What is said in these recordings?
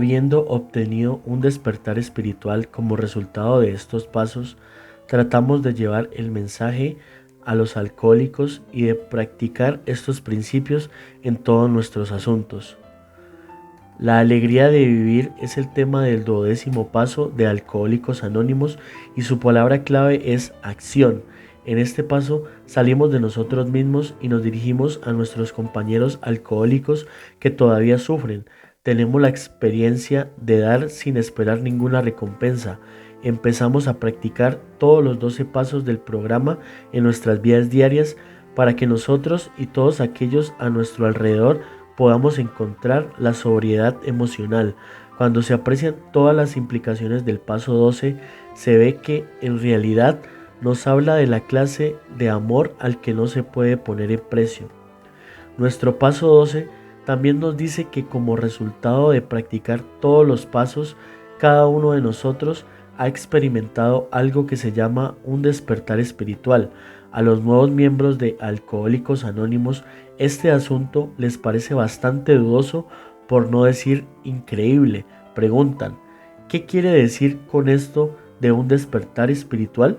Habiendo obtenido un despertar espiritual como resultado de estos pasos, tratamos de llevar el mensaje a los alcohólicos y de practicar estos principios en todos nuestros asuntos. La alegría de vivir es el tema del 12º paso de Alcohólicos Anónimos y su palabra clave es acción. En este paso salimos de nosotros mismos y nos dirigimos a nuestros compañeros alcohólicos que todavía sufren. Tenemos la experiencia de dar sin esperar ninguna recompensa. Empezamos a practicar todos los 12 pasos del programa en nuestras vidas diarias para que nosotros y todos aquellos a nuestro alrededor podamos encontrar la sobriedad emocional. Cuando se aprecian todas las implicaciones del paso 12, se ve que en realidad nos habla de la clase de amor al que no se puede poner en precio. Nuestro paso 12 también nos dice que como resultado de practicar todos los pasos, cada uno de nosotros ha experimentado algo que se llama un despertar espiritual. A los nuevos miembros de Alcohólicos Anónimos, este asunto les parece bastante dudoso, por no decir increíble. Preguntan, ¿qué quiere decir con esto de un despertar espiritual?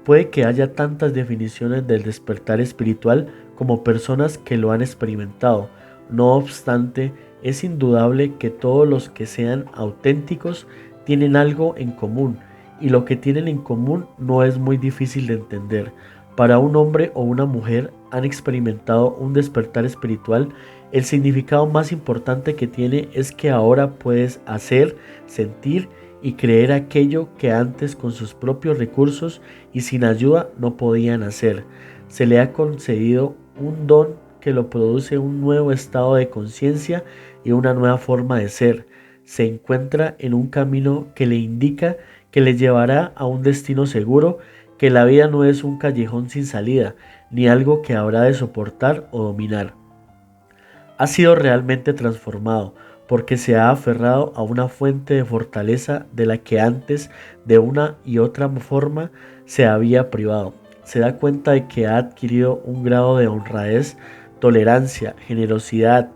Puede que haya tantas definiciones del despertar espiritual como personas que lo han experimentado. No obstante, es indudable que todos los que sean auténticos tienen algo en común, y lo que tienen en común no es muy difícil de entender. Para un hombre o una mujer han experimentado un despertar espiritual, el significado más importante que tiene es que ahora puedes hacer, sentir y creer aquello que antes con sus propios recursos y sin ayuda no podían hacer. Se le ha concedido un don que lo produce un nuevo estado de conciencia y una nueva forma de ser. Se encuentra en un camino que le indica que le llevará a un destino seguro, que la vida no es un callejón sin salida, ni algo que habrá de soportar o dominar. Ha sido realmente transformado, porque se ha aferrado a una fuente de fortaleza de la que antes, de una y otra forma, se había privado. Se da cuenta de que ha adquirido un grado de honradez, tolerancia, generosidad,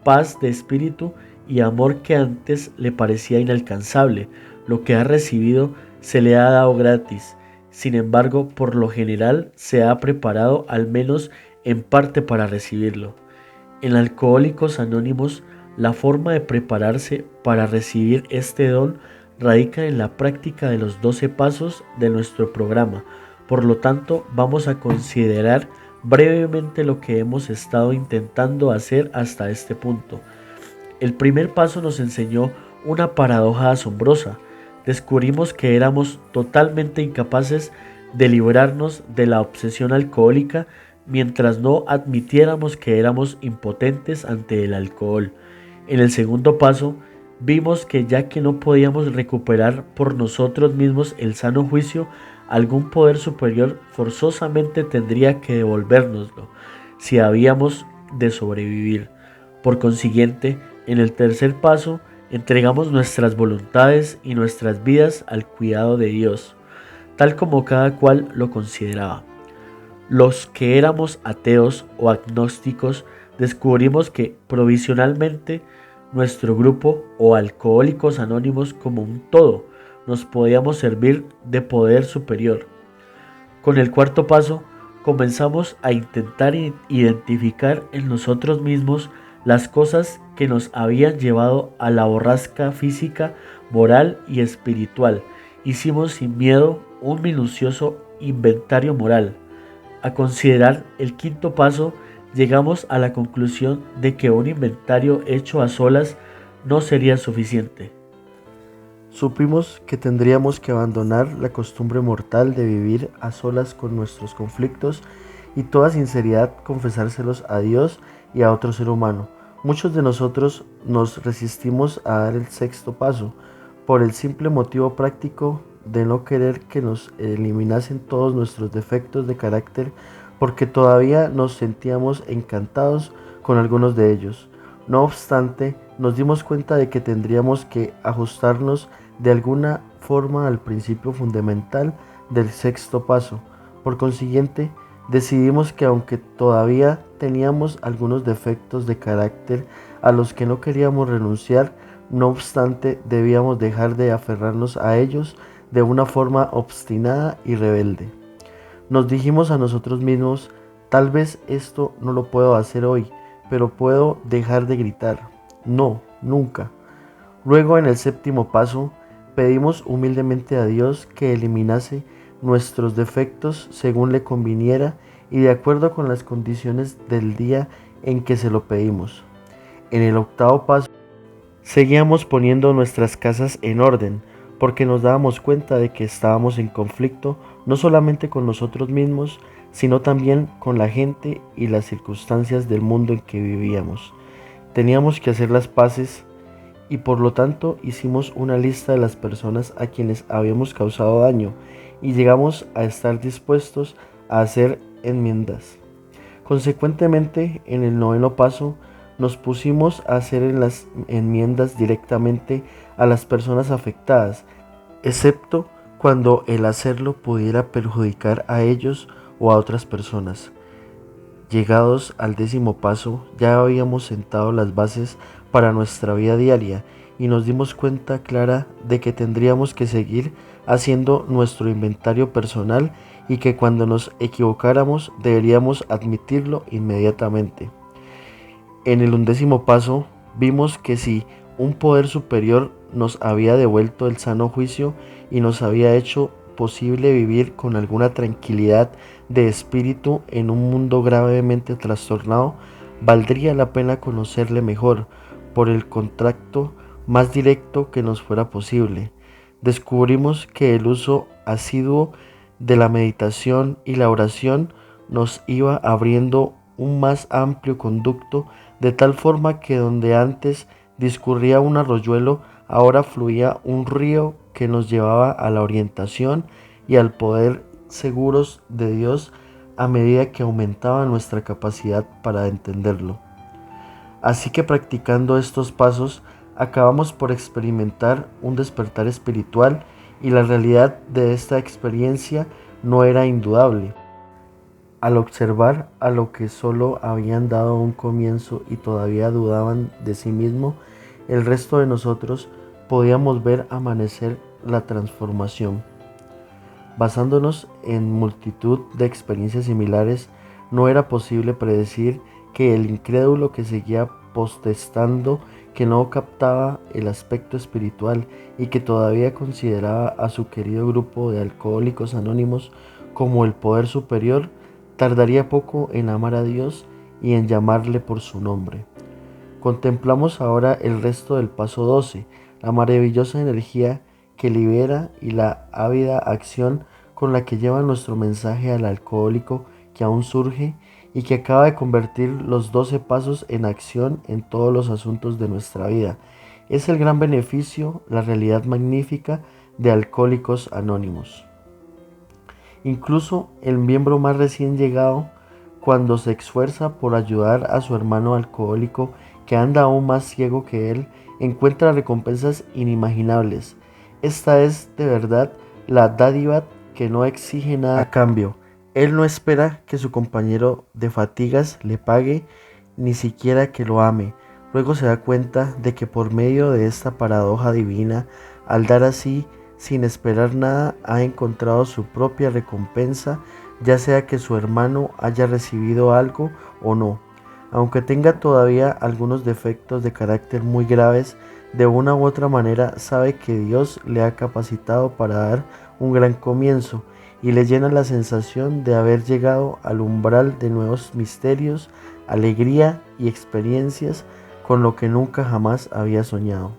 paz de espíritu y amor que antes le parecía inalcanzable. Lo que ha recibido se le ha dado gratis. Sin embargo, por lo general se ha preparado al menos en parte para recibirlo. En Alcohólicos Anónimos, la forma de prepararse para recibir este don radica en la práctica de los 12 pasos de nuestro programa. Por lo tanto, vamos a considerar brevemente lo que hemos estado intentando hacer hasta este punto. El primer paso nos enseñó una paradoja asombrosa. Descubrimos que éramos totalmente incapaces de librarnos de la obsesión alcohólica mientras no admitiéramos que éramos impotentes ante el alcohol. En el segundo paso, vimos que ya que no podíamos recuperar por nosotros mismos el sano juicio, algún poder superior forzosamente tendría que devolvérnoslo si habíamos de sobrevivir. Por consiguiente, en el tercer paso, entregamos nuestras voluntades y nuestras vidas al cuidado de Dios, tal como cada cual lo consideraba. Los que éramos ateos o agnósticos descubrimos que provisionalmente nuestro grupo o Alcohólicos Anónimos como un todo nos podíamos servir de poder superior. Con el cuarto paso comenzamos a intentar identificar en nosotros mismos las cosas que nos habían llevado a la borrasca física, moral y espiritual. Hicimos sin miedo un minucioso inventario moral. A considerar el quinto paso, llegamos a la conclusión de que un inventario hecho a solas no sería suficiente. Supimos que tendríamos que abandonar la costumbre mortal de vivir a solas con nuestros conflictos y toda sinceridad confesárselos a Dios y a otro ser humano. Muchos de nosotros nos resistimos a dar el sexto paso por el simple motivo práctico de no querer que nos eliminasen todos nuestros defectos de carácter, porque todavía nos sentíamos encantados con algunos de ellos. No obstante, nos dimos cuenta de que tendríamos que ajustarnos de alguna forma al principio fundamental del sexto paso. Por consiguiente, decidimos que aunque todavía teníamos algunos defectos de carácter a los que no queríamos renunciar, No obstante, debíamos dejar de aferrarnos a ellos de una forma obstinada y rebelde. Nos dijimos a nosotros mismos, tal vez esto no lo puedo hacer hoy, pero puedo dejar de gritar. No, nunca. Luego, en el séptimo paso, pedimos humildemente a Dios que eliminase nuestros defectos según le conviniera y de acuerdo con las condiciones del día en que se lo pedimos. En el octavo paso, seguíamos poniendo nuestras casas en orden, porque nos dábamos cuenta de que estábamos en conflicto no solamente con nosotros mismos, sino también con la gente y las circunstancias del mundo en que vivíamos. Teníamos que hacer las paces y por lo tanto hicimos una lista de las personas a quienes habíamos causado daño y llegamos a estar dispuestos a hacer enmiendas. Consecuentemente, en el noveno paso, nos pusimos a hacer las enmiendas directamente a las personas afectadas, excepto cuando el hacerlo pudiera perjudicar a ellos o a otras personas. Llegados al décimo paso, ya habíamos sentado las bases para nuestra vida diaria y nos dimos cuenta clara de que tendríamos que seguir haciendo nuestro inventario personal y que cuando nos equivocáramos deberíamos admitirlo inmediatamente. En el undécimo paso, vimos que si un poder superior nos había devuelto el sano juicio y nos había hecho posible vivir con alguna tranquilidad de espíritu en un mundo gravemente trastornado, valdría la pena conocerle mejor por el contacto más directo que nos fuera posible. Descubrimos que el uso asiduo de la meditación y la oración nos iba abriendo un más amplio conducto, de tal forma que donde antes discurría un arroyuelo, ahora fluía un río que nos llevaba a la orientación y al poder seguros de Dios a medida que aumentaba nuestra capacidad para entenderlo. Así que practicando estos pasos, acabamos por experimentar un despertar espiritual y la realidad de esta experiencia no era indudable. Al observar a lo que solo habían dado un comienzo y todavía dudaban de sí mismo, el resto de nosotros podíamos ver amanecer la transformación. Basándonos en multitud de experiencias similares, no era posible predecir que el incrédulo que seguía protestando que no captaba el aspecto espiritual y que todavía consideraba a su querido grupo de alcohólicos anónimos como el poder superior, tardaría poco en amar a Dios y en llamarle por su nombre. Contemplamos ahora el resto del paso 12, la maravillosa energía que libera y la ávida acción con la que lleva nuestro mensaje al alcohólico que aún surge y que acaba de convertir los 12 pasos en acción en todos los asuntos de nuestra vida. Es el gran beneficio, la realidad magnífica de Alcohólicos Anónimos. Incluso el miembro más recién llegado, cuando se esfuerza por ayudar a su hermano alcohólico que anda aún más ciego que él, encuentra recompensas inimaginables. Esta es de verdad la dádiva que no exige nada a cambio. Él no espera que su compañero de fatigas le pague, ni siquiera que lo ame. Luego se da cuenta de que por medio de esta paradoja divina, al dar así, sin esperar nada, ha encontrado su propia recompensa, ya sea que su hermano haya recibido algo o no. Aunque tenga todavía algunos defectos de carácter muy graves, de una u otra manera sabe que Dios le ha capacitado para dar un gran comienzo y le llena la sensación de haber llegado al umbral de nuevos misterios, alegría y experiencias con lo que nunca jamás había soñado.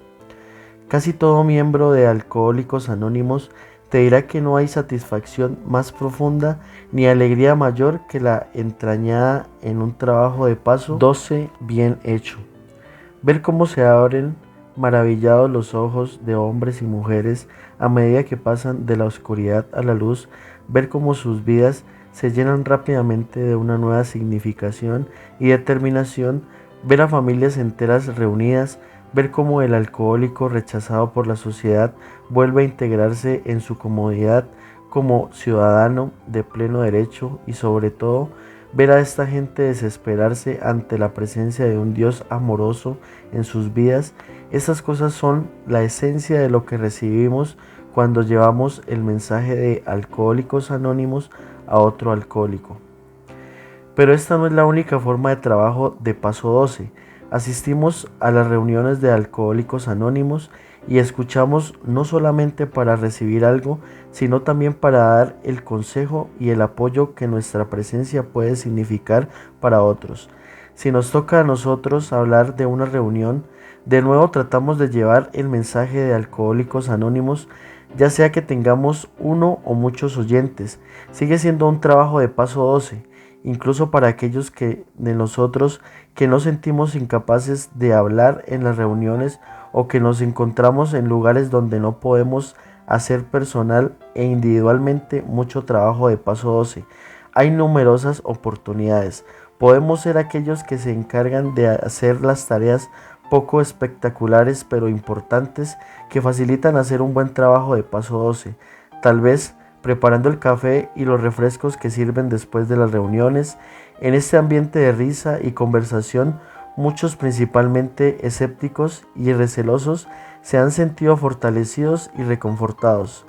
Casi todo miembro de Alcohólicos Anónimos te dirá que no hay satisfacción más profunda ni alegría mayor que la entrañada en un trabajo de paso 12 bien hecho. Ver cómo se abren maravillados los ojos de hombres y mujeres a medida que pasan de la oscuridad a la luz, ver cómo sus vidas se llenan rápidamente de una nueva significación y determinación, ver a familias enteras reunidas, ver cómo el alcohólico rechazado por la sociedad vuelve a integrarse en su comodidad como ciudadano de pleno derecho y sobre todo ver a esta gente desesperarse ante la presencia de un Dios amoroso en sus vidas, estas cosas son la esencia de lo que recibimos cuando llevamos el mensaje de Alcohólicos Anónimos a otro alcohólico. Pero esta no es la única forma de trabajo de Paso 12. Asistimos a las reuniones de Alcohólicos Anónimos y escuchamos no solamente para recibir algo, sino también para dar el consejo y el apoyo que nuestra presencia puede significar para otros. Si nos toca a nosotros hablar de una reunión, de nuevo tratamos de llevar el mensaje de Alcohólicos Anónimos, ya sea que tengamos uno o muchos oyentes. Sigue siendo un trabajo de Paso 12. Incluso para aquellos de nosotros que no sentimos incapaces de hablar en las reuniones o que nos encontramos en lugares donde no podemos hacer personal e individualmente mucho trabajo de Paso 12. Hay numerosas oportunidades. Podemos ser aquellos que se encargan de hacer las tareas poco espectaculares pero importantes que facilitan hacer un buen trabajo de Paso 12. Tal vez preparando el café y los refrescos que sirven después de las reuniones. En este ambiente de risa y conversación, muchos, principalmente escépticos y recelosos, se han sentido fortalecidos y reconfortados.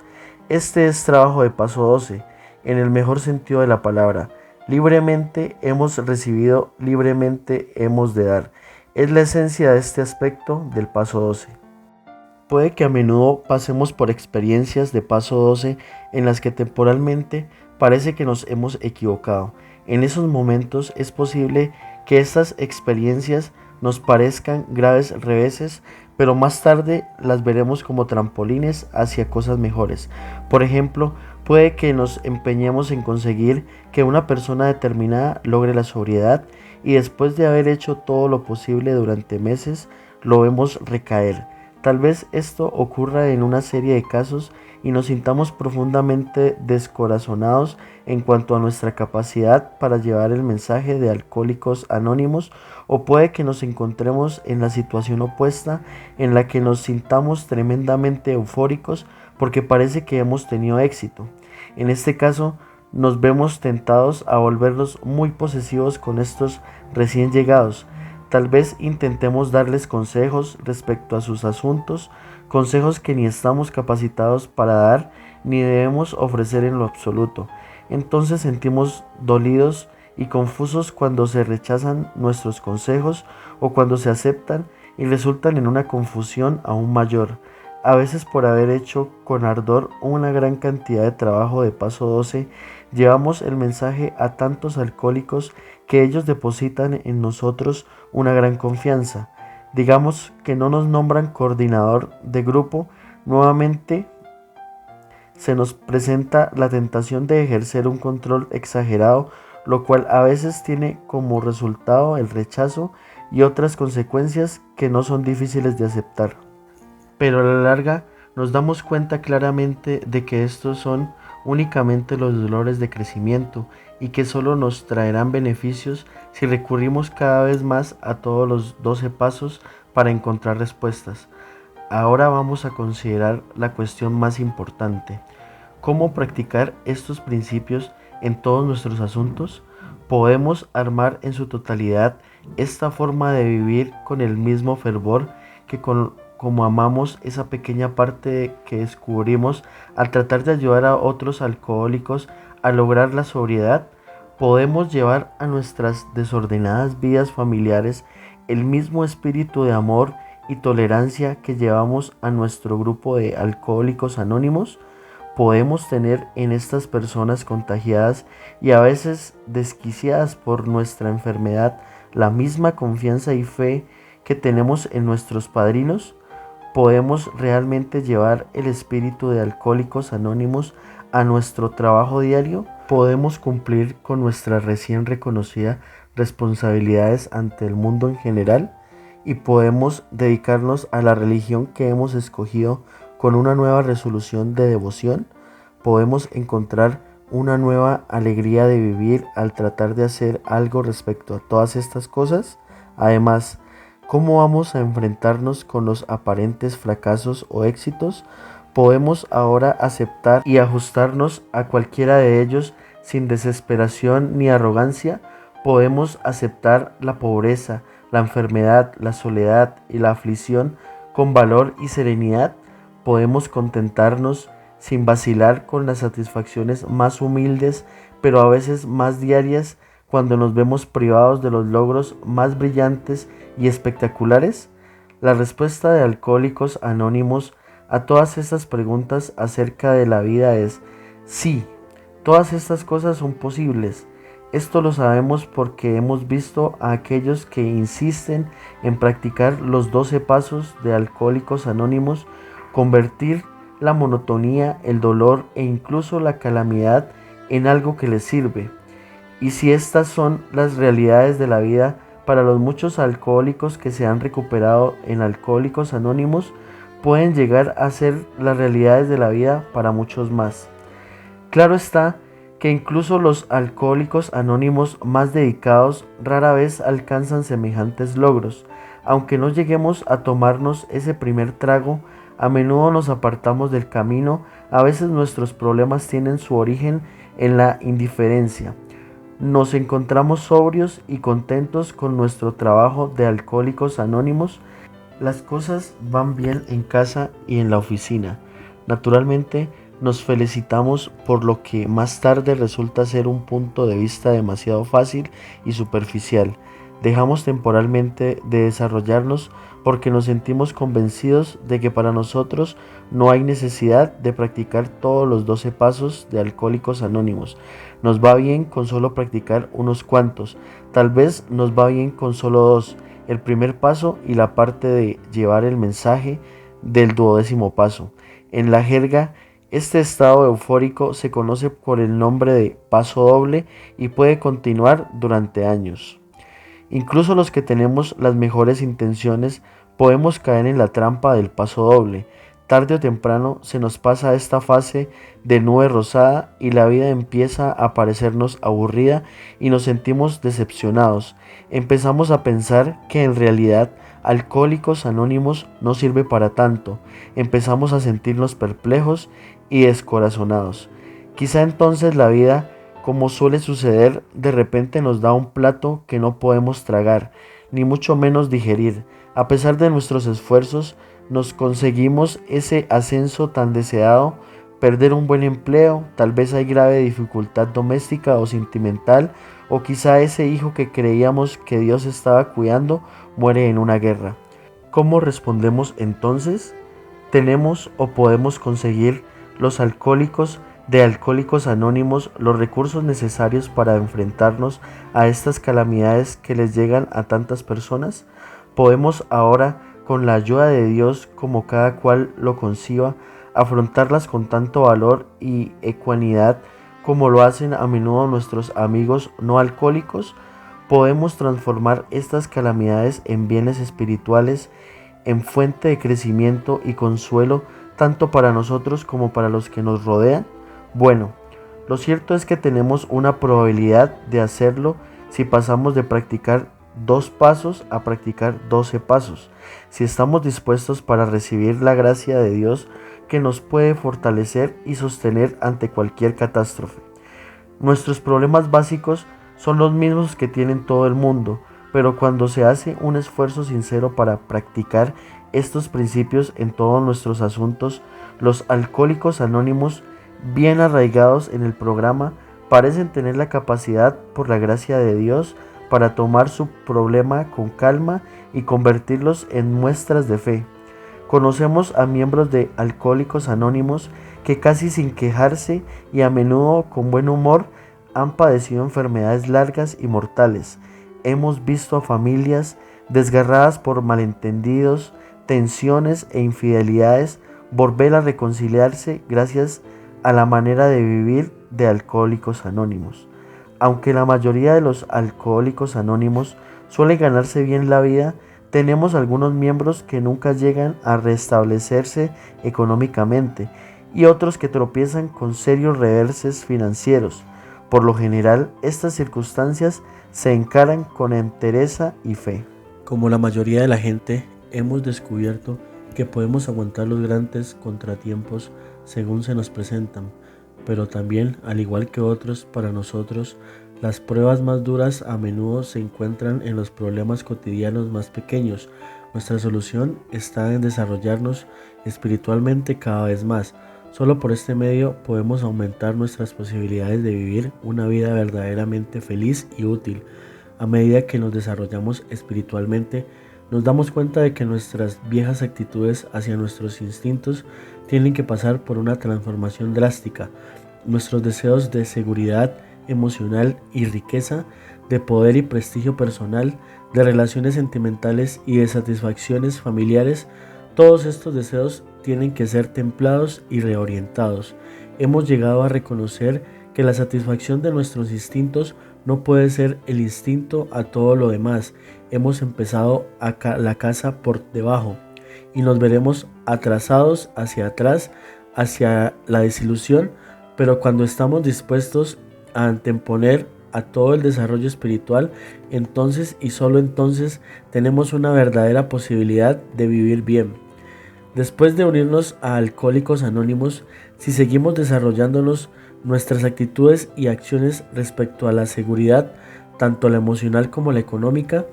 Este es trabajo de Paso 12, en el mejor sentido de la palabra. Libremente hemos recibido, libremente hemos de dar. Es la esencia de este aspecto del Paso 12. Puede que a menudo pasemos por experiencias de Paso 12 en las que temporalmente parece que nos hemos equivocado. En esos momentos es posible que estas experiencias nos parezcan graves reveses, pero más tarde las veremos como trampolines hacia cosas mejores. Por ejemplo, puede que nos empeñemos en conseguir que una persona determinada logre la sobriedad y después de haber hecho todo lo posible durante meses, lo vemos recaer. Tal vez esto ocurra en una serie de casos y nos sintamos profundamente descorazonados en cuanto a nuestra capacidad para llevar el mensaje de Alcohólicos Anónimos, o puede que nos encontremos en la situación opuesta en la que nos sintamos tremendamente eufóricos porque parece que hemos tenido éxito. En este caso, nos vemos tentados a volvernos muy posesivos con estos recién llegados. Tal vez intentemos darles consejos respecto a sus asuntos, consejos que ni estamos capacitados para dar ni debemos ofrecer en lo absoluto. Entonces sentimos dolidos y confusos cuando se rechazan nuestros consejos o cuando se aceptan y resultan en una confusión aún mayor. A veces por haber hecho con ardor una gran cantidad de trabajo de Paso 12, llevamos el mensaje a tantos alcohólicos que ellos depositan en nosotros una gran confianza. Digamos que no nos nombran coordinador de grupo, nuevamente se nos presenta la tentación de ejercer un control exagerado, lo cual a veces tiene como resultado el rechazo y otras consecuencias que no son difíciles de aceptar. Pero a la larga nos damos cuenta claramente de que estos son únicamente los dolores de crecimiento y que solo nos traerán beneficios si recurrimos cada vez más a todos los 12 pasos para encontrar respuestas. Ahora vamos a considerar la cuestión más importante: ¿cómo practicar estos principios en todos nuestros asuntos? ¿Podemos armar en su totalidad esta forma de vivir con el mismo fervor que como amamos esa pequeña parte que descubrimos al tratar de ayudar a otros alcohólicos a lograr la sobriedad? ¿Podemos llevar a nuestras desordenadas vidas familiares el mismo espíritu de amor y tolerancia que llevamos a nuestro grupo de Alcohólicos Anónimos? ¿Podemos tener en estas personas contagiadas y a veces desquiciadas por nuestra enfermedad la misma confianza y fe que tenemos en nuestros padrinos? ¿Podemos realmente llevar el espíritu de Alcohólicos Anónimos a nuestro trabajo diario? ¿Podemos cumplir con nuestras recién reconocidas responsabilidades ante el mundo en general? ¿Y podemos dedicarnos a la religión que hemos escogido con una nueva resolución de devoción? ¿Podemos encontrar una nueva alegría de vivir al tratar de hacer algo respecto a todas estas cosas? Además, ¿cómo vamos a enfrentarnos con los aparentes fracasos o éxitos? ¿Podemos ahora aceptar y ajustarnos a cualquiera de ellos sin desesperación ni arrogancia? podemos aceptar la pobreza, la enfermedad, la soledad y la aflicción con valor y serenidad. Podemos contentarnos sin vacilar con las satisfacciones más humildes, pero a veces más diarias, cuando nos vemos privados de los logros más brillantes y espectaculares. La respuesta de Alcohólicos Anónimos a todas estas preguntas acerca de la vida es sí, todas estas cosas son posibles. Esto lo sabemos porque hemos visto a aquellos que insisten en practicar los 12 pasos de Alcohólicos Anónimos convertir la monotonía, el dolor e incluso la calamidad en algo que les sirve. Y si estas son las realidades de la vida para los muchos alcohólicos que se han recuperado en Alcohólicos Anónimos, pueden llegar a ser las realidades de la vida para muchos más. Claro está que incluso los alcohólicos anónimos más dedicados rara vez alcanzan semejantes logros. Aunque no lleguemos a tomarnos ese primer trago, a menudo nos apartamos del camino. A veces nuestros problemas tienen su origen en la indiferencia. Nos encontramos sobrios y contentos con nuestro trabajo de Alcohólicos Anónimos. Las cosas van bien en casa y en la oficina. Naturalmente, nos felicitamos por lo que más tarde resulta ser un punto de vista demasiado fácil y superficial. Dejamos temporalmente de desarrollarnos porque nos sentimos convencidos de que para nosotros no hay necesidad de practicar todos los 12 pasos de Alcohólicos Anónimos. Nos va bien con solo practicar unos cuantos. Tal vez nos va bien con solo 2. El primer paso y la parte de llevar el mensaje del 12º paso. En la jerga, este estado eufórico se conoce por el nombre de paso doble y puede continuar durante años. Incluso los que tenemos las mejores intenciones podemos caer en la trampa del paso doble. Tarde o temprano se nos pasa esta fase de nube rosada y la vida empieza a parecernos aburrida y nos sentimos decepcionados. Empezamos a pensar que en realidad Alcohólicos Anónimos no sirve para tanto. Empezamos a sentirnos perplejos y descorazonados. Quizá entonces la vida, como suele suceder, de repente nos da un plato que no podemos tragar, ni mucho menos digerir. A pesar de nuestros esfuerzos, nos conseguimos ese ascenso tan deseado, perder un buen empleo, tal vez hay grave dificultad doméstica o sentimental, o quizá ese hijo que creíamos que Dios estaba cuidando muere en una guerra. ¿Cómo respondemos entonces? ¿Tenemos o podemos conseguir los alcohólicos de Alcohólicos Anónimos los recursos necesarios para enfrentarnos a estas calamidades que les llegan a tantas personas? ¿Podemos ahora, con la ayuda de Dios, como cada cual lo conciba, afrontarlas con tanto valor y ecuanimidad como lo hacen a menudo nuestros amigos no alcohólicos? Podemos transformar estas calamidades en bienes espirituales, en fuente de crecimiento y consuelo tanto para nosotros como para los que nos rodean. Bueno, lo cierto es que tenemos una probabilidad de hacerlo si pasamos de practicar 2 pasos a practicar 12 pasos, si estamos dispuestos para recibir la gracia de Dios que nos puede fortalecer y sostener ante cualquier catástrofe. Nuestros problemas básicos son los mismos que tienen todo el mundo, pero cuando se hace un esfuerzo sincero para practicar estos principios en todos nuestros asuntos, los Alcohólicos Anónimos, bien arraigados en el programa, parecen tener la capacidad, por la gracia de Dios, para tomar su problema con calma y convertirlos en muestras de fe. Conocemos a miembros de Alcohólicos Anónimos que casi sin quejarse y a menudo con buen humor han padecido enfermedades largas y mortales. Hemos visto a familias desgarradas por malentendidos, tensiones e infidelidades volver a reconciliarse gracias a la manera de vivir de Alcohólicos Anónimos. Aunque la mayoría de los Alcohólicos Anónimos suele ganarse bien la vida, tenemos algunos miembros que nunca llegan a restablecerse económicamente y otros que tropiezan con serios reverses financieros. Por lo general, estas circunstancias se encaran con entereza y fe. Como la mayoría de la gente, hemos descubierto que podemos aguantar los grandes contratiempos según se nos presentan, pero también, al igual que otros, para nosotros Las pruebas más duras a menudo se encuentran en los problemas cotidianos más pequeños. Nuestra solución está en desarrollarnos espiritualmente cada vez más. Solo por este medio podemos aumentar nuestras posibilidades de vivir una vida verdaderamente feliz y útil. A medida que nos desarrollamos espiritualmente, nos damos cuenta de que nuestras viejas actitudes hacia nuestros instintos tienen que pasar por una transformación drástica. Nuestros deseos de seguridad emocional y riqueza, de poder y prestigio personal, de relaciones sentimentales y de satisfacciones familiares, todos estos deseos tienen que ser templados y reorientados. Hemos llegado a reconocer que la satisfacción de nuestros instintos no puede ser el instinto a todo lo demás. Hemos empezado la casa por debajo y nos veremos atrasados hacia atrás, hacia la desilusión, pero cuando estamos dispuestos a anteponer a todo el desarrollo espiritual, entonces y solo entonces tenemos una verdadera posibilidad de vivir bien. Después de unirnos a Alcohólicos Anónimos, si seguimos desarrollándonos, nuestras actitudes y acciones respecto a la seguridad, tanto la emocional como la económica,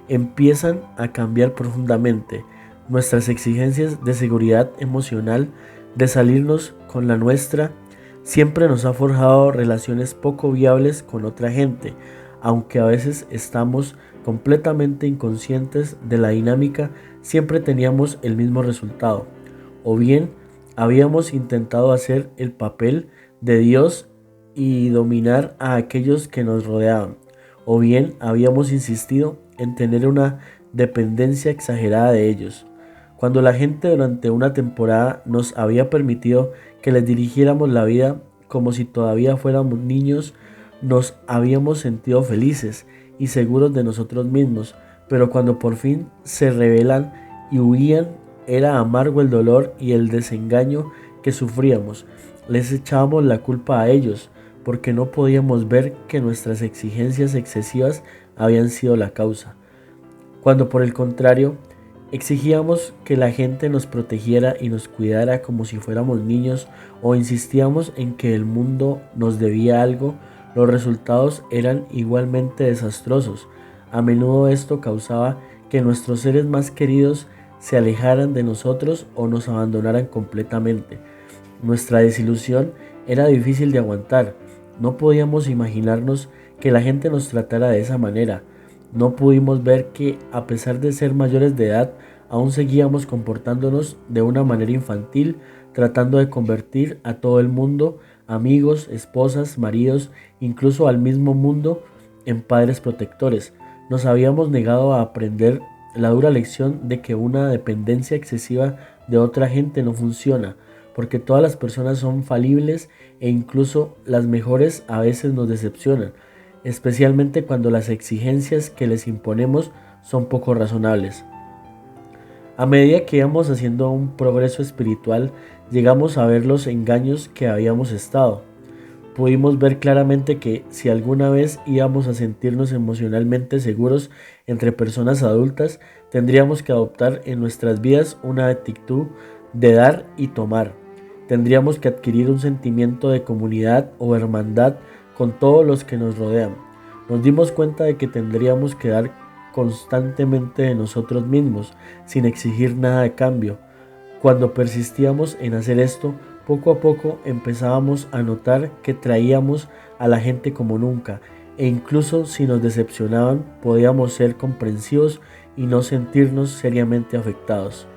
empiezan a cambiar profundamente. Nuestras exigencias de seguridad emocional, de salirnos con la nuestra, siempre nos ha forjado relaciones poco viables con otra gente, aunque a veces estamos completamente inconscientes de la dinámica, siempre teníamos el mismo resultado. O bien habíamos intentado hacer el papel de Dios y dominar a aquellos que nos rodeaban, o bien habíamos insistido en tener una dependencia exagerada de ellos. Cuando la gente durante una temporada nos había permitido que les dirigiéramos la vida como si todavía fuéramos niños, nos habíamos sentido felices y seguros de nosotros mismos, pero cuando por fin se rebelan y huían, era amargo el dolor y el desengaño que sufríamos. Les echábamos la culpa a ellos, porque no podíamos ver que nuestras exigencias excesivas habían sido la causa. Cuando por el contrario, exigíamos que la gente nos protegiera y nos cuidara como si fuéramos niños, o insistíamos en que el mundo nos debía algo, los resultados eran igualmente desastrosos. A menudo esto causaba que nuestros seres más queridos se alejaran de nosotros o nos abandonaran completamente. Nuestra desilusión era difícil de aguantar. No podíamos imaginarnos que la gente nos tratara de esa manera. No pudimos ver que, a pesar de ser mayores de edad, aún seguíamos comportándonos de una manera infantil, tratando de convertir a todo el mundo, amigos, esposas, maridos, incluso al mismo mundo, en padres protectores. Nos habíamos negado a aprender la dura lección de que una dependencia excesiva de otra gente no funciona, porque todas las personas son falibles e incluso las mejores a veces nos decepcionan, especialmente cuando las exigencias que les imponemos son poco razonables. A medida que íbamos haciendo un progreso espiritual, llegamos a ver los engaños que habíamos estado. Pudimos ver claramente que si alguna vez íbamos a sentirnos emocionalmente seguros entre personas adultas, tendríamos que adoptar en nuestras vidas una actitud de dar y tomar. Tendríamos que adquirir un sentimiento de comunidad o hermandad con todos los que nos rodean. Nos dimos cuenta de que tendríamos que dar constantemente de nosotros mismos, sin exigir nada de cambio. Cuando persistíamos en hacer esto, poco a poco empezábamos a notar que traíamos a la gente como nunca, e incluso si nos decepcionaban, podíamos ser comprensivos y no sentirnos seriamente afectados.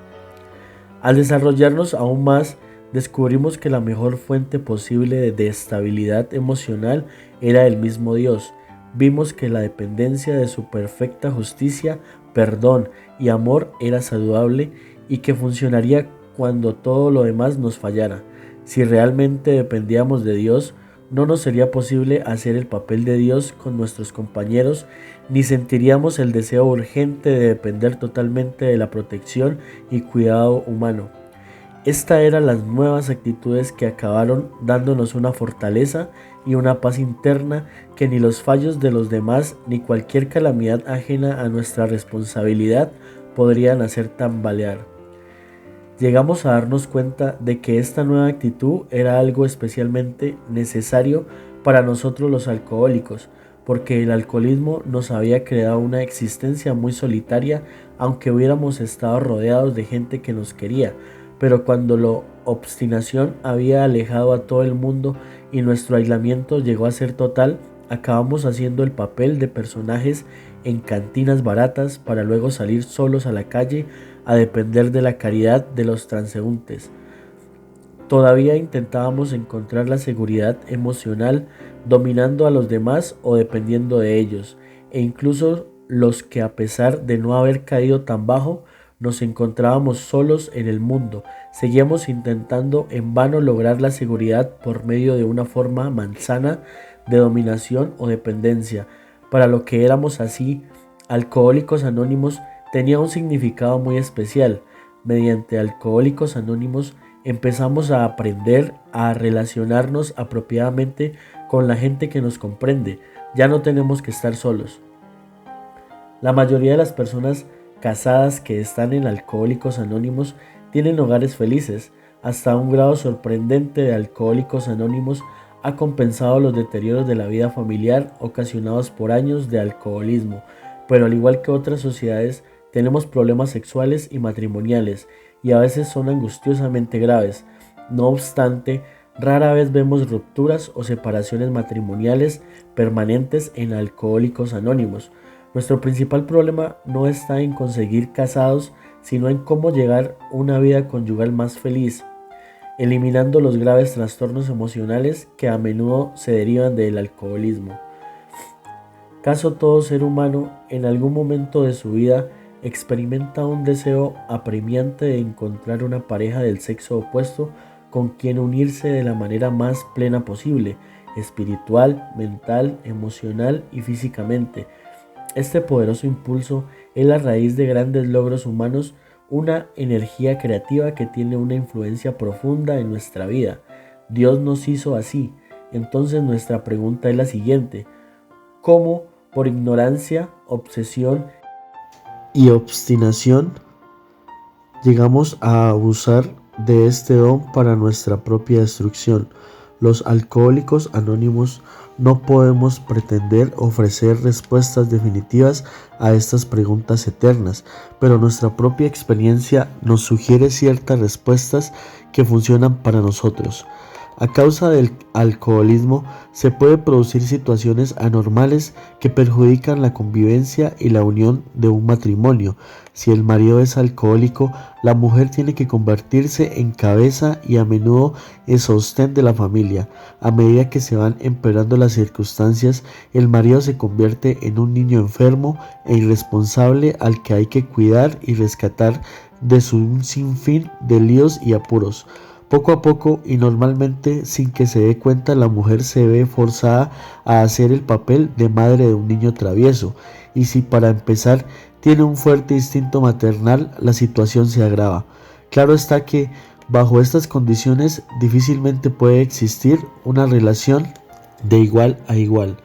Al desarrollarnos aún más, descubrimos que la mejor fuente posible de estabilidad emocional era el mismo Dios. Vimos que la dependencia de su perfecta justicia, perdón y amor era saludable y que funcionaría cuando todo lo demás nos fallara. Si realmente dependíamos de Dios, no nos sería posible hacer el papel de Dios con nuestros compañeros, ni sentiríamos el deseo urgente de depender totalmente de la protección y cuidado humano. Estas eran las nuevas actitudes que acabaron dándonos una fortaleza y una paz interna que ni los fallos de los demás ni cualquier calamidad ajena a nuestra responsabilidad podrían hacer tambalear. Llegamos a darnos cuenta de que esta nueva actitud era algo especialmente necesario para nosotros los alcohólicos, porque el alcoholismo nos había creado una existencia muy solitaria, aunque hubiéramos estado rodeados de gente que nos quería. Pero cuando la obstinación había alejado a todo el mundo y nuestro aislamiento llegó a ser total, acabamos haciendo el papel de personajes en cantinas baratas para luego salir solos a la calle a depender de la caridad de los transeúntes. Todavía intentábamos encontrar la seguridad emocional dominando a los demás o dependiendo de ellos, e incluso los que, a pesar de no haber caído tan bajo, nos encontrábamos solos en el mundo, seguíamos intentando en vano lograr la seguridad por medio de una forma malsana de dominación o dependencia. Para lo que éramos así, Alcohólicos Anónimos tenía un significado muy especial. Mediante Alcohólicos Anónimos empezamos a aprender a relacionarnos apropiadamente con la gente que nos comprende. Ya no tenemos que estar solos. La mayoría de las personas casadas que están en Alcohólicos Anónimos tienen hogares felices. Hasta un grado sorprendente de Alcohólicos Anónimos ha compensado los deterioros de la vida familiar ocasionados por años de alcoholismo. Pero al igual que otras sociedades, tenemos problemas sexuales y matrimoniales, y a veces son angustiosamente graves. No obstante, rara vez vemos rupturas o separaciones matrimoniales permanentes en Alcohólicos Anónimos. Nuestro principal problema no está en conseguir casados, sino en cómo llegar a una vida conyugal más feliz, eliminando los graves trastornos emocionales que a menudo se derivan del alcoholismo. Caso todo ser humano en algún momento de su vida experimenta un deseo apremiante de encontrar una pareja del sexo opuesto con quien unirse de la manera más plena posible, espiritual, mental, emocional y físicamente. Este poderoso impulso es la raíz de grandes logros humanos, una energía creativa que tiene una influencia profunda en nuestra vida. Dios nos hizo así. Entonces nuestra pregunta es la siguiente: ¿cómo, por ignorancia, obsesión y obstinación, llegamos a abusar de este don para nuestra propia destrucción? Los Alcohólicos Anónimos no podemos pretender ofrecer respuestas definitivas a estas preguntas eternas, pero nuestra propia experiencia nos sugiere ciertas respuestas que funcionan para nosotros. A causa del alcoholismo se pueden producir situaciones anormales que perjudican la convivencia y la unión de un matrimonio. Si el marido es alcohólico, la mujer tiene que convertirse en cabeza y a menudo en sostén de la familia. A medida que se van empeorando las circunstancias, el marido se convierte en un niño enfermo e irresponsable al que hay que cuidar y rescatar de un sinfín de líos y apuros. Poco a poco y normalmente sin que se dé cuenta, la mujer se ve forzada a hacer el papel de madre de un niño travieso, y si para empezar tiene un fuerte instinto maternal, la situación se agrava. Claro está que bajo estas condiciones difícilmente puede existir una relación de igual a igual.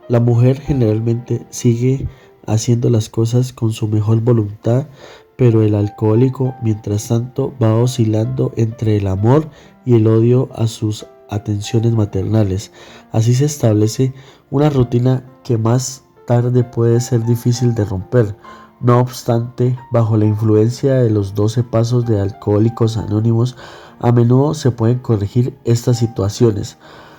La mujer generalmente sigue haciendo las cosas con su mejor voluntad, pero el alcohólico, mientras tanto, va oscilando entre el amor y el odio a sus atenciones maternales. Así se establece una rutina que más tarde puede ser difícil de romper. No obstante, bajo la influencia de los 12 pasos de Alcohólicos Anónimos, a menudo se pueden corregir estas situaciones.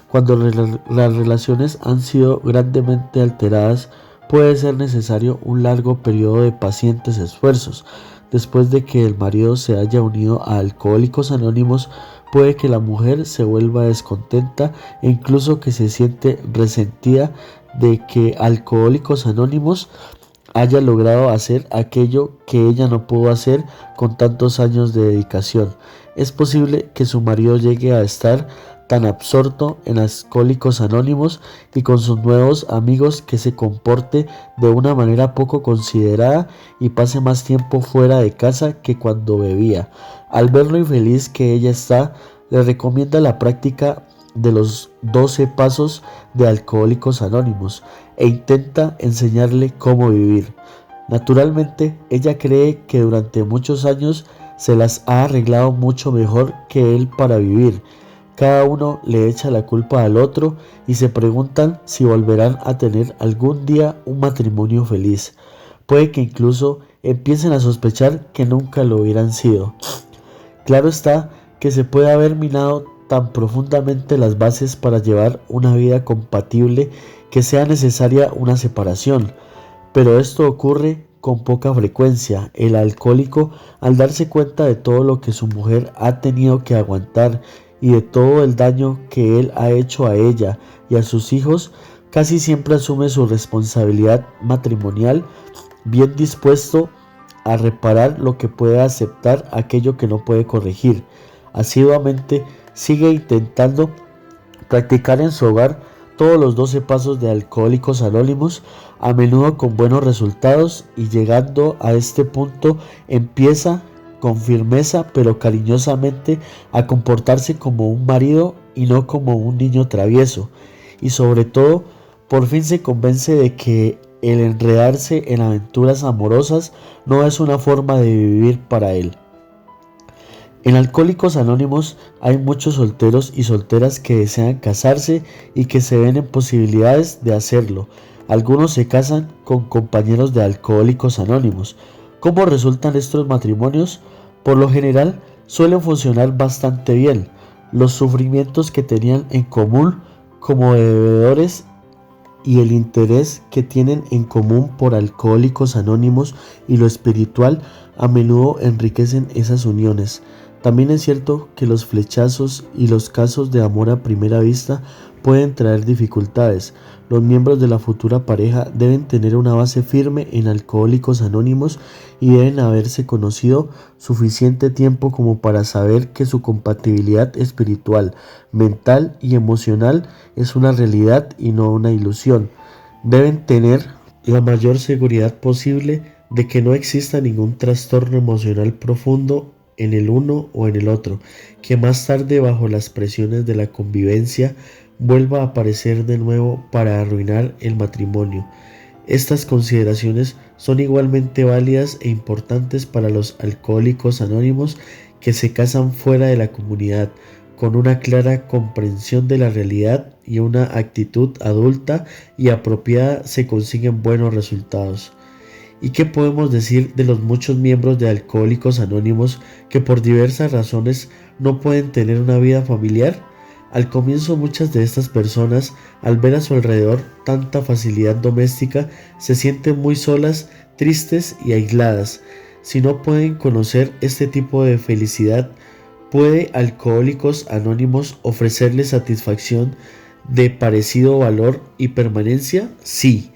Cuando las relaciones han sido grandemente alteradas, puede ser necesario un largo periodo de pacientes esfuerzos. Después de que el marido se haya unido a Alcohólicos Anónimos, puede que la mujer se vuelva descontenta e incluso que se siente resentida de que Alcohólicos Anónimos haya logrado hacer aquello que ella no pudo hacer con tantos años de dedicación. Es posible que su marido llegue a estar tan absorto en Alcohólicos Anónimos y con sus nuevos amigos que se comporte de una manera poco considerada y pase más tiempo fuera de casa que cuando bebía. Al ver lo infeliz que ella está, le recomienda la práctica de los 12 pasos de Alcohólicos Anónimos e intenta enseñarle cómo vivir. Naturalmente, ella cree que durante muchos años se las ha arreglado mucho mejor que él para vivir, Cada uno le echa la culpa al otro y se preguntan si volverán a tener algún día un matrimonio feliz. Puede que incluso empiecen a sospechar que nunca lo hubieran sido. Claro está que se puede haber minado tan profundamente las bases para llevar una vida compatible que sea necesaria una separación, pero esto ocurre con poca frecuencia. El alcohólico, al darse cuenta de todo lo que su mujer ha tenido que aguantar y de todo el daño que él ha hecho a ella y a sus hijos, casi siempre asume su responsabilidad matrimonial, bien dispuesto a reparar lo que puede, aceptar aquello que no puede corregir. Asiduamente sigue intentando practicar en su hogar todos los 12 pasos de Alcohólicos Anónimos, a menudo con buenos resultados, y llegando a este punto empieza con firmeza pero cariñosamente a comportarse como un marido y no como un niño travieso, y sobre todo por fin se convence de que el enredarse en aventuras amorosas no es una forma de vivir para él. En Alcohólicos Anónimos hay muchos solteros y solteras que desean casarse y que se ven en posibilidades de hacerlo. Algunos se casan con compañeros de Alcohólicos Anónimos. ¿Cómo resultan estos matrimonios? Por lo general suelen funcionar bastante bien. Los sufrimientos que tenían en común como bebedores y el interés que tienen en común por Alcohólicos Anónimos y lo espiritual a menudo enriquecen esas uniones. También es cierto que los flechazos y los casos de amor a primera vista pueden traer dificultades. Los miembros de la futura pareja deben tener una base firme en Alcohólicos Anónimos y deben haberse conocido suficiente tiempo como para saber que su compatibilidad espiritual, mental y emocional es una realidad y no una ilusión. Deben tener la mayor seguridad posible de que no exista ningún trastorno emocional profundo en el uno o en el otro, que más tarde, bajo las presiones de la convivencia, vuelva a aparecer de nuevo para arruinar el matrimonio. Estas consideraciones son igualmente válidas e importantes para los Alcohólicos Anónimos que se casan fuera de la comunidad, con una clara comprensión de la realidad y una actitud adulta y apropiada se consiguen buenos resultados. ¿Y qué podemos decir de los muchos miembros de Alcohólicos Anónimos que por diversas razones no pueden tener una vida familiar? Al comienzo muchas de estas personas, al ver a su alrededor tanta facilidad doméstica, se sienten muy solas, tristes y aisladas. Si no pueden conocer este tipo de felicidad, ¿puede Alcohólicos Anónimos ofrecerles satisfacción de parecido valor y permanencia? Sí,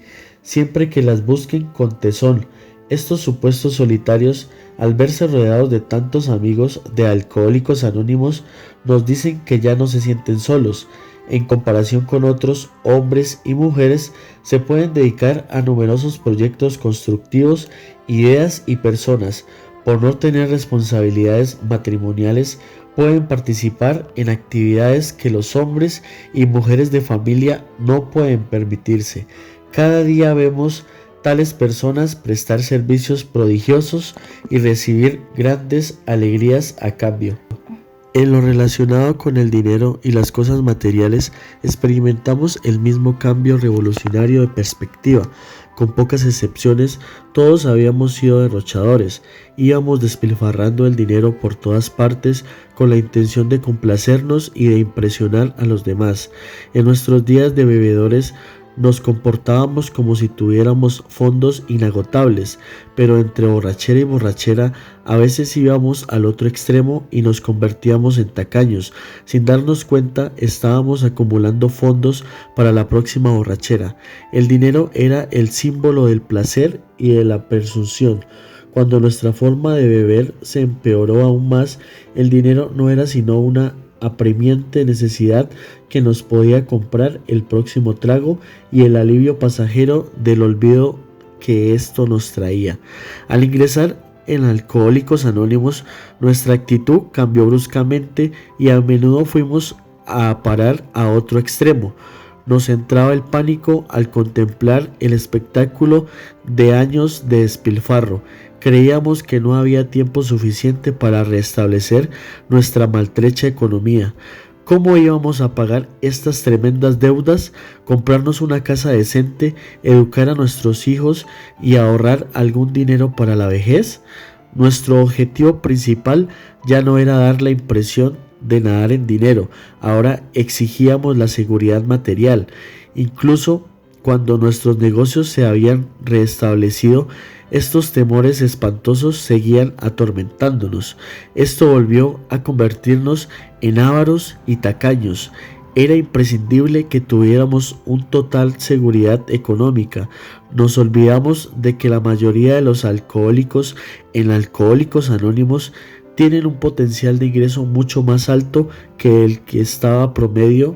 siempre que las busquen con tesón. Estos supuestos solitarios, al verse rodeados de tantos amigos de Alcohólicos Anónimos, nos dicen que ya no se sienten solos. En comparación con otros hombres y mujeres, se pueden dedicar a numerosos proyectos constructivos, ideas y personas. Por no tener responsabilidades matrimoniales, pueden participar en actividades que los hombres y mujeres de familia no pueden permitirse. Cada día vemos tales personas prestar servicios prodigiosos y recibir grandes alegrías a cambio. En lo relacionado con el dinero y las cosas materiales, experimentamos el mismo cambio revolucionario de perspectiva. Con pocas excepciones, todos habíamos sido derrochadores, íbamos despilfarrando el dinero por todas partes con la intención de complacernos y de impresionar a los demás. En nuestros días de bebedores, nos comportábamos como si tuviéramos fondos inagotables, pero entre borrachera y borrachera a veces íbamos al otro extremo y nos convertíamos en tacaños. Sin darnos cuenta, estábamos acumulando fondos para la próxima borrachera. El dinero era el símbolo del placer y de la presunción. Cuando nuestra forma de beber se empeoró aún más, el dinero no era sino una apremiante necesidad que nos podía comprar el próximo trago y el alivio pasajero del olvido que esto nos traía. Al ingresar en Alcohólicos Anónimos, nuestra actitud cambió bruscamente y a menudo fuimos a parar a otro extremo. Nos entraba el pánico al contemplar el espectáculo de años de despilfarro. Creíamos que no había tiempo suficiente para restablecer nuestra maltrecha economía. ¿Cómo íbamos a pagar estas tremendas deudas, comprarnos una casa decente, educar a nuestros hijos y ahorrar algún dinero para la vejez? Nuestro objetivo principal ya no era dar la impresión de nadar en dinero, ahora exigíamos la seguridad material. Incluso cuando nuestros negocios se habían restablecido, estos temores espantosos seguían atormentándonos. Esto volvió a convertirnos en ávaros y tacaños. Era imprescindible que tuviéramos una total seguridad económica. Nos olvidamos de que la mayoría de los alcohólicos en Alcohólicos Anónimos tienen un potencial de ingreso mucho más alto que el que estaba promedio.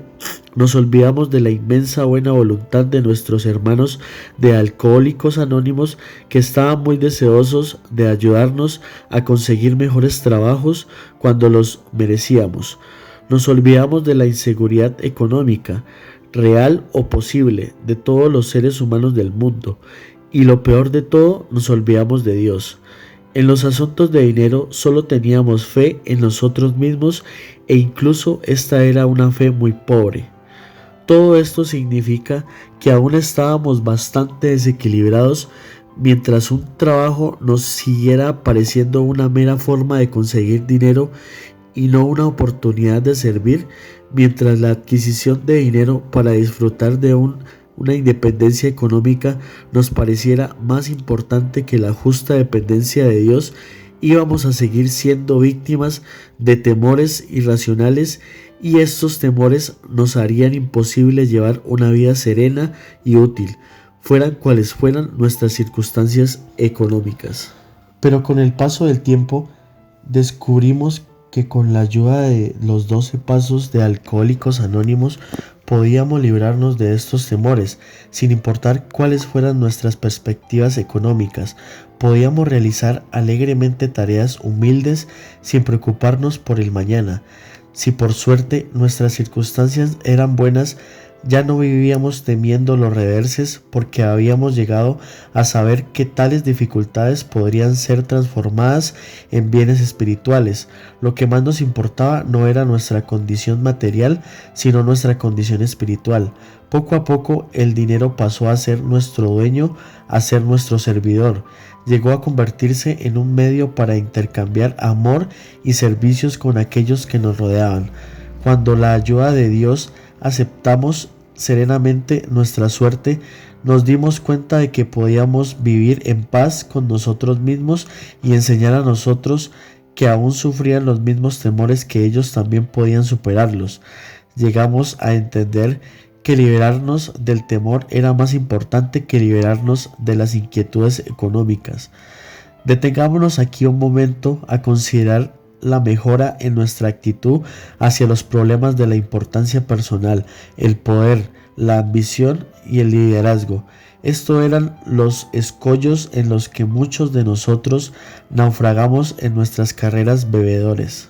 Nos olvidamos de la inmensa buena voluntad de nuestros hermanos de Alcohólicos Anónimos, que estaban muy deseosos de ayudarnos a conseguir mejores trabajos cuando los merecíamos. Nos olvidamos de la inseguridad económica, real o posible, de todos los seres humanos del mundo. Y lo peor de todo, nos olvidamos de Dios. En los asuntos de dinero solo teníamos fe en nosotros mismos, e incluso esta era una fe muy pobre. Todo esto significa que aún estábamos bastante desequilibrados, mientras un trabajo nos siguiera pareciendo una mera forma de conseguir dinero y no una oportunidad de servir, mientras la adquisición de dinero para disfrutar de una independencia económica nos pareciera más importante que la justa dependencia de Dios. Íbamos a seguir siendo víctimas de temores irracionales, y estos temores nos harían imposible llevar una vida serena y útil, fueran cuales fueran nuestras circunstancias económicas. Pero con el paso del tiempo descubrimos que con la ayuda de los 12 pasos de Alcohólicos Anónimos podíamos librarnos de estos temores, sin importar cuáles fueran nuestras perspectivas económicas. Podíamos realizar alegremente tareas humildes sin preocuparnos por el mañana. Si por suerte nuestras circunstancias eran buenas, ya no vivíamos temiendo los reverses, porque habíamos llegado a saber que tales dificultades podrían ser transformadas en bienes espirituales. Lo que más nos importaba no era nuestra condición material, sino nuestra condición espiritual. Poco a poco el dinero pasó a ser nuestro dueño, a ser nuestro servidor. Llegó a convertirse en un medio para intercambiar amor y servicios con aquellos que nos rodeaban. Cuando la ayuda de Dios aceptamos serenamente nuestra suerte, nos dimos cuenta de que podíamos vivir en paz con nosotros mismos y enseñar a nosotros que aún sufrían los mismos temores que ellos también podían superarlos. Llegamos a entender que liberarnos del temor era más importante que liberarnos de las inquietudes económicas. Detengámonos aquí un momento a considerar la mejora en nuestra actitud hacia los problemas de la importancia personal, el poder, la ambición y el liderazgo. Estos eran los escollos en los que muchos de nosotros naufragamos en nuestras carreras bebedores.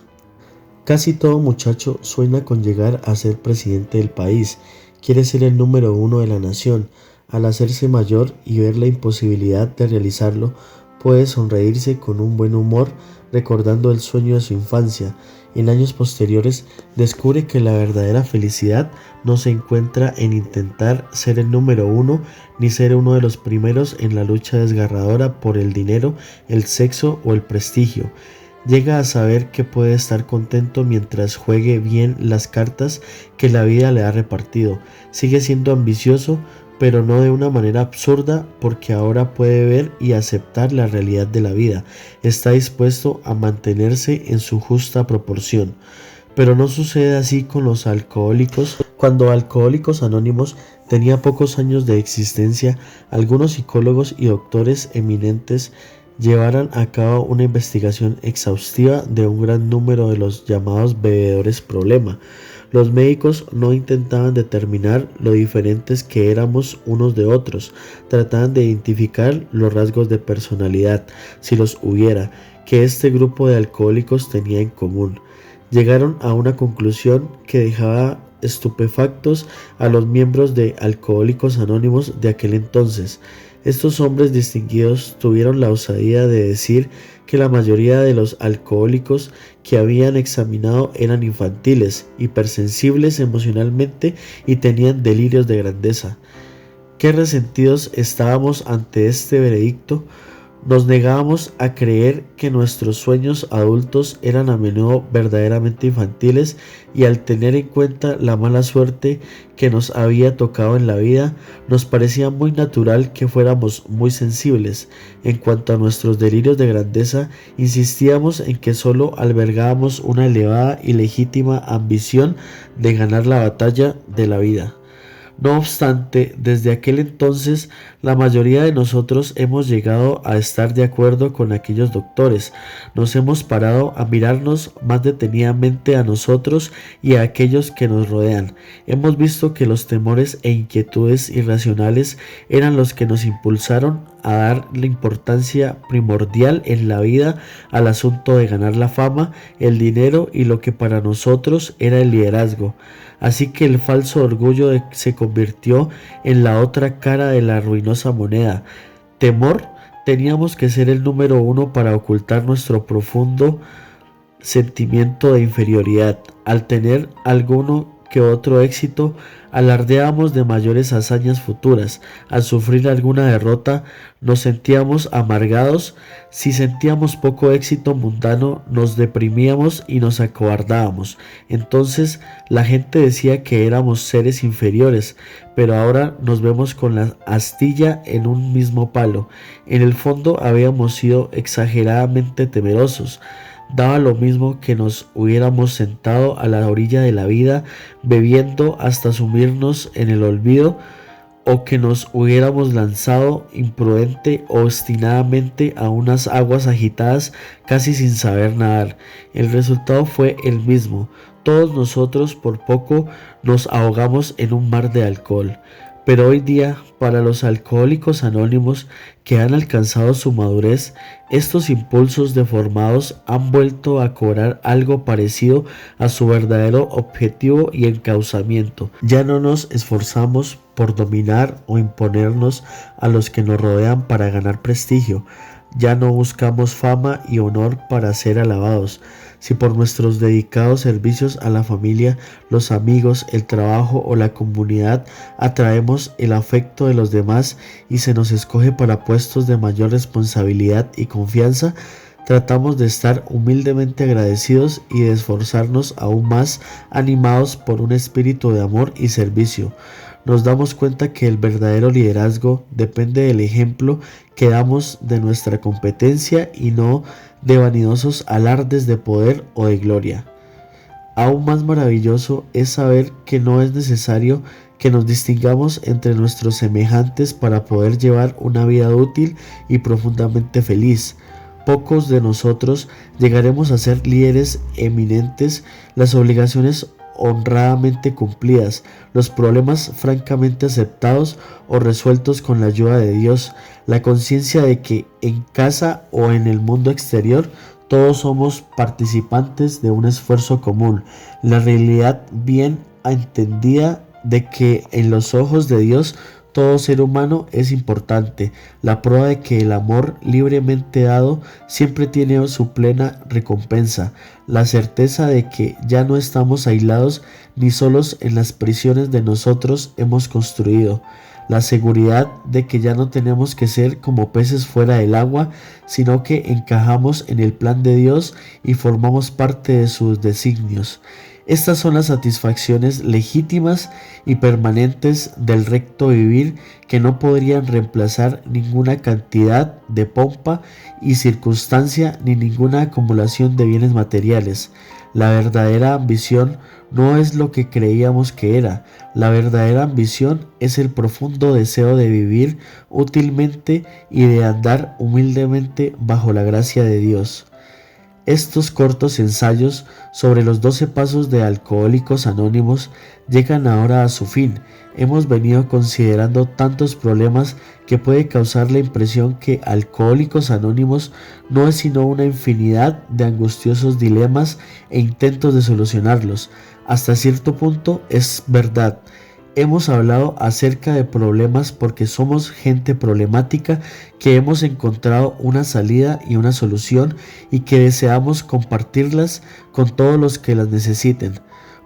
Casi todo muchacho sueña con llegar a ser presidente del país, quiere ser el número uno de la nación. Al hacerse mayor y ver la imposibilidad de realizarlo, puede sonreírse con un buen humor recordando el sueño de su infancia. En años posteriores descubre que la verdadera felicidad no se encuentra en intentar ser el número uno, ni ser uno de los primeros en la lucha desgarradora por el dinero, el sexo o el prestigio. Llega a saber que puede estar contento mientras juegue bien las cartas que la vida le ha repartido. Sigue siendo ambicioso, pero no de una manera absurda, porque ahora puede ver y aceptar la realidad de la vida. Está dispuesto a mantenerse en su justa proporción. Pero no sucede así con los alcohólicos. Cuando Alcohólicos Anónimos tenía pocos años de existencia, algunos psicólogos y doctores eminentes llevaron a cabo una investigación exhaustiva de un gran número de los llamados bebedores problema. Los médicos no intentaban determinar lo diferentes que éramos unos de otros, trataban de identificar los rasgos de personalidad, si los hubiera, que este grupo de alcohólicos tenía en común. Llegaron a una conclusión que dejaba estupefactos a los miembros de Alcohólicos Anónimos de aquel entonces. Estos hombres distinguidos tuvieron la osadía de decir que la mayoría de los alcohólicos que habían examinado eran infantiles, hipersensibles emocionalmente y tenían delirios de grandeza. Qué resentidos estábamos ante este veredicto. Nos negábamos a creer que nuestros sueños adultos eran a menudo verdaderamente infantiles, y al tener en cuenta la mala suerte que nos había tocado en la vida, nos parecía muy natural que fuéramos muy sensibles. En cuanto a nuestros delirios de grandeza, insistíamos en que solo albergábamos una elevada y legítima ambición de ganar la batalla de la vida. No obstante, desde aquel entonces la mayoría de nosotros hemos llegado a estar de acuerdo con aquellos doctores. Nos hemos parado a mirarnos más detenidamente a nosotros y a aquellos que nos rodean. Hemos visto que los temores e inquietudes irracionales eran los que nos impulsaron a dar la importancia primordial en la vida al asunto de ganar la fama, el dinero y lo que para nosotros era el liderazgo. Así que el falso orgullo se convirtió en la otra cara de la ruinosa moneda. Temor, teníamos que ser el número uno para ocultar nuestro profundo sentimiento de inferioridad. Al tener alguno que otro éxito, alardeábamos de mayores hazañas futuras. Al sufrir alguna derrota, nos sentíamos amargados. Si sentíamos poco éxito mundano, nos deprimíamos y nos acobardábamos. Entonces la gente decía que éramos seres inferiores, pero ahora nos vemos con la astilla en un mismo palo. En el fondo habíamos sido exageradamente temerosos. Daba lo mismo que nos hubiéramos sentado a la orilla de la vida bebiendo hasta sumirnos en el olvido, o que nos hubiéramos lanzado imprudente o obstinadamente a unas aguas agitadas casi sin saber nadar. El resultado fue el mismo. Todos nosotros por poco nos ahogamos en un mar de alcohol. Pero hoy día, para los alcohólicos anónimos que han alcanzado su madurez, estos impulsos deformados han vuelto a cobrar algo parecido a su verdadero objetivo y encauzamiento. Ya no nos esforzamos por dominar o imponernos a los que nos rodean para ganar prestigio. Ya no buscamos fama y honor para ser alabados. Si por nuestros dedicados servicios a la familia, los amigos, el trabajo o la comunidad atraemos el afecto de los demás y se nos escoge para puestos de mayor responsabilidad y confianza, tratamos de estar humildemente agradecidos y de esforzarnos aún más, animados por un espíritu de amor y servicio. Nos damos cuenta que el verdadero liderazgo depende del ejemplo que damos de nuestra competencia y no de vanidosos alardes de poder o de gloria. Aún más maravilloso es saber que no es necesario que nos distingamos entre nuestros semejantes para poder llevar una vida útil y profundamente feliz. Pocos de nosotros llegaremos a ser líderes eminentes. Las obligaciones honradamente cumplidas, los problemas francamente aceptados o resueltos con la ayuda de Dios, la conciencia de que en casa o en el mundo exterior todos somos participantes de un esfuerzo común, la realidad bien entendida de que en los ojos de Dios todo ser humano es importante, la prueba de que el amor libremente dado siempre tiene su plena recompensa, la certeza de que ya no estamos aislados ni solos en las prisiones de nosotros hemos construido, la seguridad de que ya no tenemos que ser como peces fuera del agua, sino que encajamos en el plan de Dios y formamos parte de sus designios. Estas son las satisfacciones legítimas y permanentes del recto vivir que no podrían reemplazar ninguna cantidad de pompa y circunstancia ni ninguna acumulación de bienes materiales. La verdadera ambición no es lo que creíamos que era. La verdadera ambición es el profundo deseo de vivir útilmente y de andar humildemente bajo la gracia de Dios. Estos cortos ensayos sobre los 12 pasos de Alcohólicos Anónimos llegan ahora a su fin. Hemos venido considerando tantos problemas que puede causar la impresión que Alcohólicos Anónimos no es sino una infinidad de angustiosos dilemas e intentos de solucionarlos. Hasta cierto punto es verdad. hemos hablado acerca de problemas porque somos gente problemática que hemos encontrado una salida y una solución y que deseamos compartirlas con todos los que las necesiten,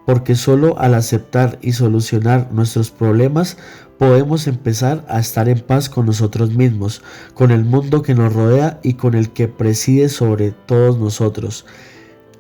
porque solo al aceptar y solucionar nuestros problemas podemos empezar a estar en paz con nosotros mismos, con el mundo que nos rodea y con el que preside sobre todos nosotros.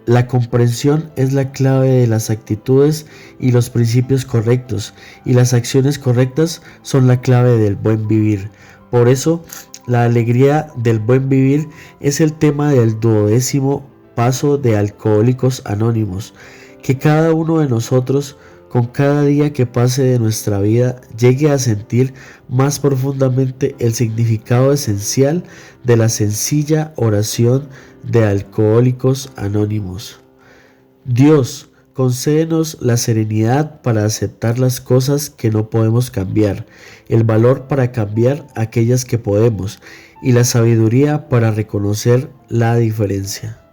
La comprensión es la clave de las actitudes y los principios correctos, y las acciones correctas son la clave del buen vivir. Por eso, la alegría del buen vivir es el tema del 12º paso de Alcohólicos Anónimos. Que cada uno de nosotros, con cada día que pase de nuestra vida, llegue a sentir más profundamente el significado esencial de la sencilla oración de Alcohólicos Anónimos. Dios, concédenos la serenidad para aceptar las cosas que no podemos cambiar, el valor para cambiar aquellas que podemos y la sabiduría para reconocer la diferencia.